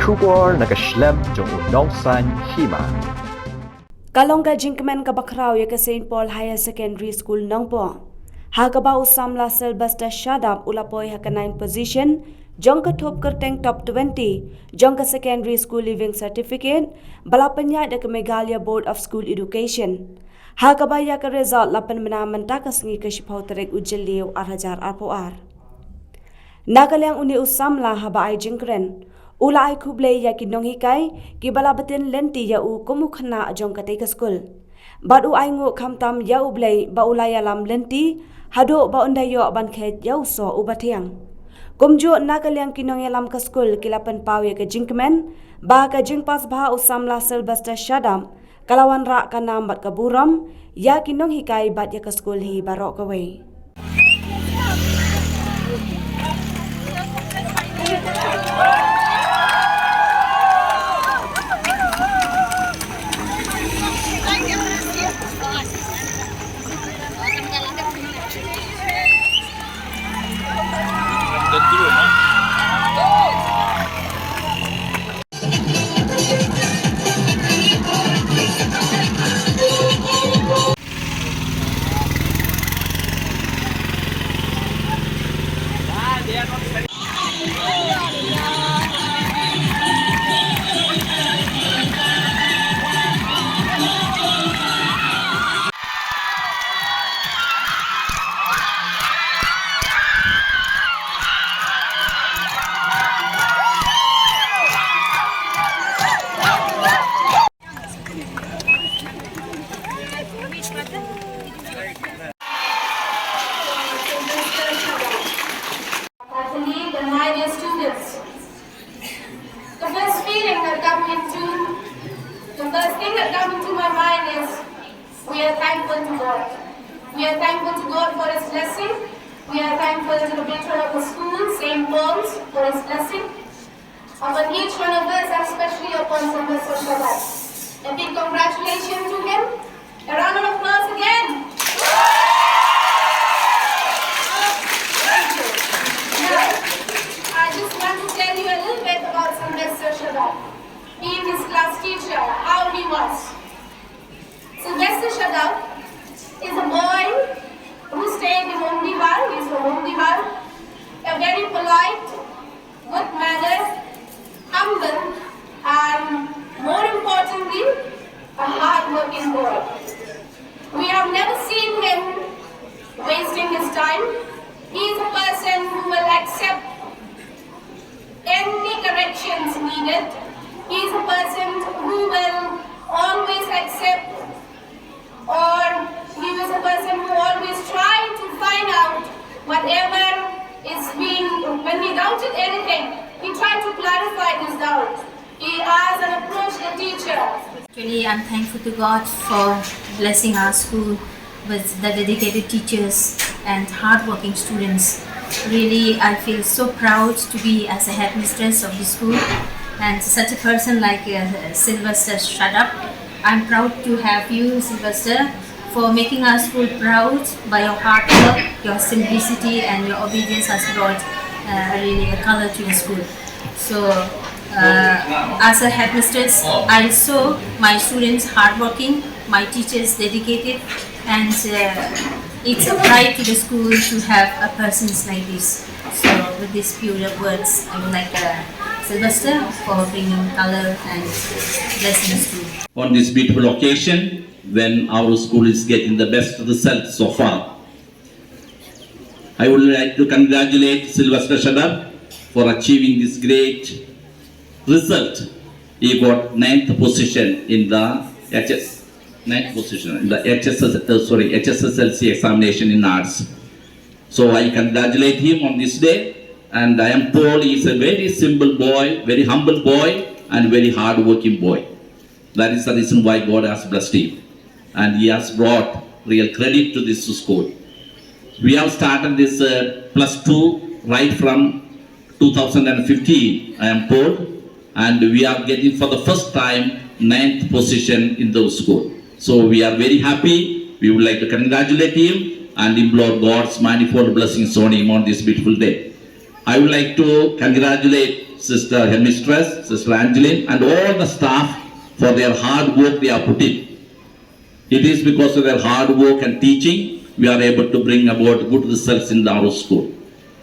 Shubor nakaslem jong unongsan Hima. Kalongga Kmen kabakraw ya ka St. Paul Higher Secondary School Nongpoh. Hagaba Samla Silbester Shad ulapoy ha ka 9 position, jong ka top kerteng top 20, jong ka secondary school living certificate, balapanya da ka Meghalaya Board of School Education. Hagaba ya ka result lapan menaman ta ka sengi ka shipau terek ujeliu arhajar arpoar. Nagalang uni usamla haba ay jingkren. Ula ay kublay ya ki Nonghikai ki balabatin lenti ya u kumukhna ajong katay ka school. Badu ay ngu kamtam ya ublay ba ulaya lam lenti hado ba undayo ban khet ya uso ubatiang. Kumjo nagalang ki Nongyalam ka school kilapan paw ya ka Kmen ba ka jingpas ba usamla Silbester Shadam kalawan ra ka nambat ka Burom ya ki Nonghikai bat ya ka school hi barok away. The first thing that comes into my mind is we are thankful to God. We are thankful to God for His blessing. We are thankful to the patron of the school, St. Paul's, for His blessing. Upon each one of us, and especially upon Silbester Shad. A big congratulations to him. A round of applause again. Thank you. Now, I just want to tell you a little bit about Silbester Shad. Being his class teacher, how he was. Silbester Shad is a boy who stayed in Nonghikai. He's from Nonghikai. A very polite, good manners, humble, and more importantly, a hard-working boy. We have never seen him wasting his time. He is a person who will accept any corrections needed. He is a person who will always accept, or he was a person who always tried to find out whatever is being, when he doubted anything, he tried to clarify his doubt. He asked and approached the teacher. Actually, I'm thankful to God for blessing our school with the dedicated teachers and hardworking students. Really, I feel so proud to be as a headmistress of the school and such a person like Silbester Shad. I'm proud to have you, Silbester, for making our school proud by your hard work, your simplicity and your obedience has brought really a color to the school. So, as a headmistress, I saw my students hardworking, my teachers dedicated, and it's a pride to the school to have a person like this. So, with these few words, I would like Silbester for bringing color and blessing the school. On this beautiful occasion, when our school is getting the best results so far, I would like to congratulate Silbester Shad for achieving this great result. He got 9th position in the HSSLC examination in arts. So I congratulate him on this day, and I am told he is a very simple boy, very humble boy, and very hard-working boy. That is the reason why God has blessed him, and he has brought real credit to this school. We have started this +2 right from 2015, I am told, and we are getting for the first time 9th position in the school. So we are very happy. We would like to congratulate him and implore God's manifold blessings on him on this beautiful day. I would like to congratulate Sister Headmistress, Sister Angeline, and all the staff for their hard work they are putting. It is because of their hard work and teaching we are able to bring about good results in our school.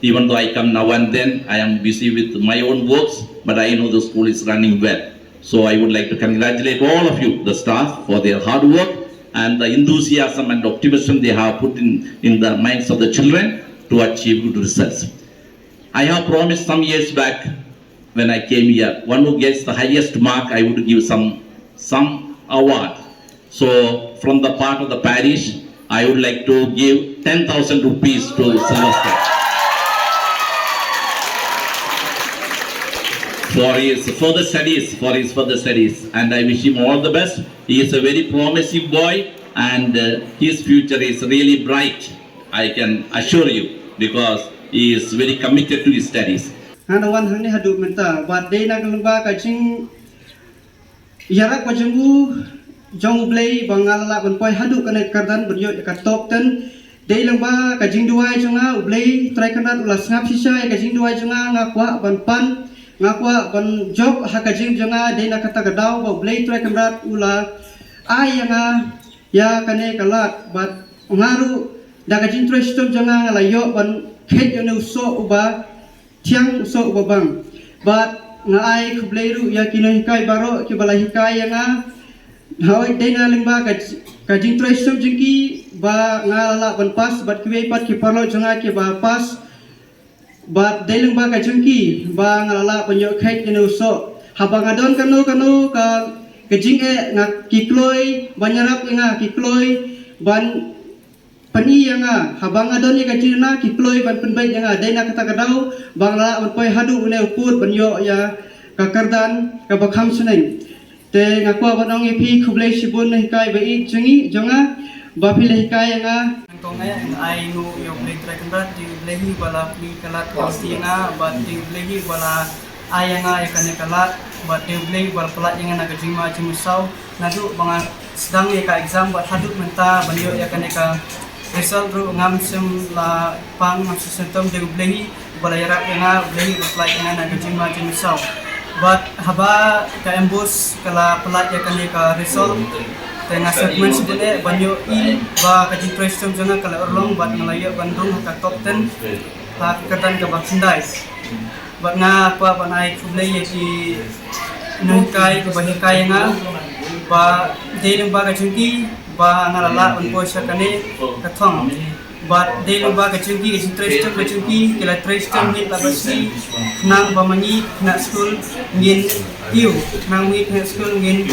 Even though I come now and then, I am busy with my own works, but I know the school is running well. So I would like to congratulate all of you, the staff, for their hard work and the enthusiasm and optimism they have put in the minds of the children to achieve good results. I have promised some years back when I came here, one who gets the highest mark, I would give some award. So from the part of the parish, I would like to give 10,000 rupees to Silbester for his further studies, and I wish him all the best. He is a very promising boy, and his future is really bright, I can assure you, because he is very committed to his studies. Ana wan hang ni hadu menta wat dei na kalumba ka jing yarak pa jengu jong blei bangala ban poi hadu kana kardan beryo ka top ten dei lamba ka jing duai jonga blei trai kanat ulas ngap sisai ka jing duai jonga ngakwa ban pan ngakwa ban job ha ka jing jonga dei na kata gadau ba blei trai kanat ula ayanga ya kane kalat bat ngaru da ka jing trai sistem jonga ngalayo ban khet yo ne uso uba tiang so babang but ngai khubleiru ya Nonghikai baro ki balahikai nga hoi dena limba ka jing trai som jingki ba ngala ban pas bat ki pat ki parlo jonga ki ba pas but de limba ka jingki ba ngala panyo khet inu so habang adon kanu ka jing nga ki kloi banyarap nga ki kloi ban pani yang habang adon ni kacina ki ploi ban penbai yang dena kata kadau bangla ban poi hadu ne uput ban yo ya ka kardan ka bakham suneng te ngakwa ban ong pi khublei sibun Nonghikai bai jingi jonga ba phi Nonghikai yang tongay ai nu yo play track kandat di lehi bala pi kalat pasti nga ba di lehi bala ayanga yakane kalat ba di lehi bala pelat yang na kajima jimusau nadu banga sedang ya ka exam ba hadu menta ban yo yakane ka result ru ngam sem la pang ngam sistem de blehi bala yarak nga blehi apply nga na kajima jimusau but haba ka embus kala pelat yakane ka result tengah segmen sebene banyo I ba ka jipresum janga kala orlong bat ngalaya bandung ka top 10 ha katan ka baksindai bat nga pa banai kublai ki Nonghikai ka bahikai nga ba deling ba ka jingki ba ngalala on po siya kani kathong but deling ba ka jingki is interested ka jingki kila interested ni labasi nang bamani na school ngin you nang week na school ngin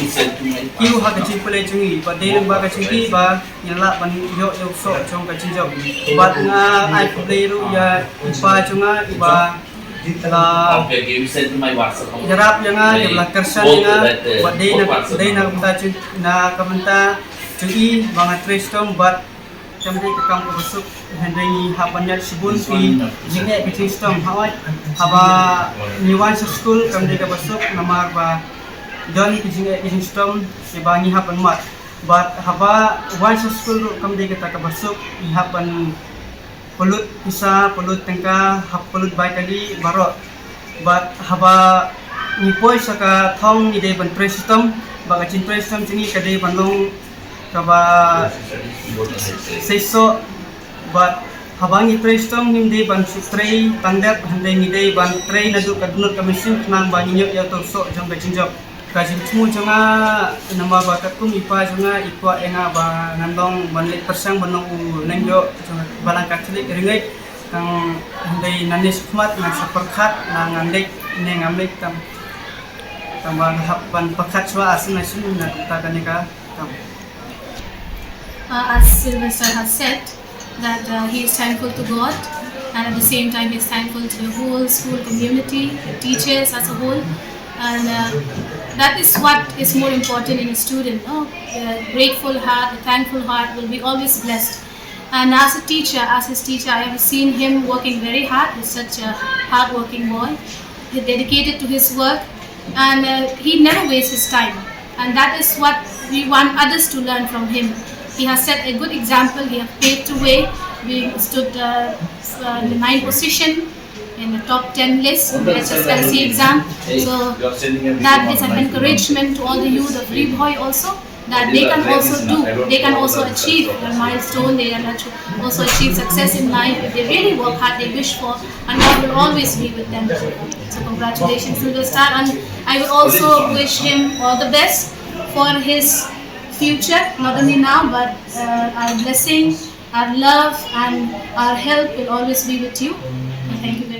you ha ka jingpale jungi but deling ba ka jingki ba nyala ban yo yo so chong ka jingjau but nga ai play ru ya ipa chunga iba Okay, you send to my WhatsApp. Jarap yang la kersan yang badai na kumta na kamanta cui banga trestom bat kami kakam ko besuk hendai habannya sibun pi jinge ke trestom hawai haba niwan school kami ka besuk namar ba don ke jinge ke trestom ke bangi haban mat bat haba wan school kami ka besuk haban pelut bisa pelut tengka hap pelut baik kali barot but haba ni poi saka thong ni de ban trestom ba ka chin trestom jingi ka de bandung ka ba seiso but haba ni trestom ni de ban tray tandap handai ni de ban tray na du ka dunut ka mesin nang ba ni ya to so jang ka chinjok ka jin chmu janga nama ba ka kum ipa janga ikwa enga ba nandong banlik persang banong u nengjo balang kaclik ringai kang handai nanis khmat na saperkhat na ngandek ne ngamlik tam tambang hapan pakhat swa asin asin na ta kanika tam as Silbester has said that he is thankful to God, and at the same time he is thankful to the whole school community, the teachers as a whole, and that is what is more important in a student. A grateful heart, a thankful heart will be always blessed. And as a teacher, as his teacher, I have seen him working very hard. He's such a hard-working boy. He's dedicated to his work, and he never wastes his time. And that is what we want others to learn from him. He has set a good example. He has paved the way. We stood in the 9th position in the top 10 list in the SSLC exam. So that is an encouragement to all the youth of Reboy also, that they can also achieve their milestone, they can also achieve success in life if they really work hard, they wish for, and God will always be with them. So congratulations, Silbester, and I will also wish him all the best for his future, not only now, but our blessing, our love, and our help will always be with you. And thank you very much.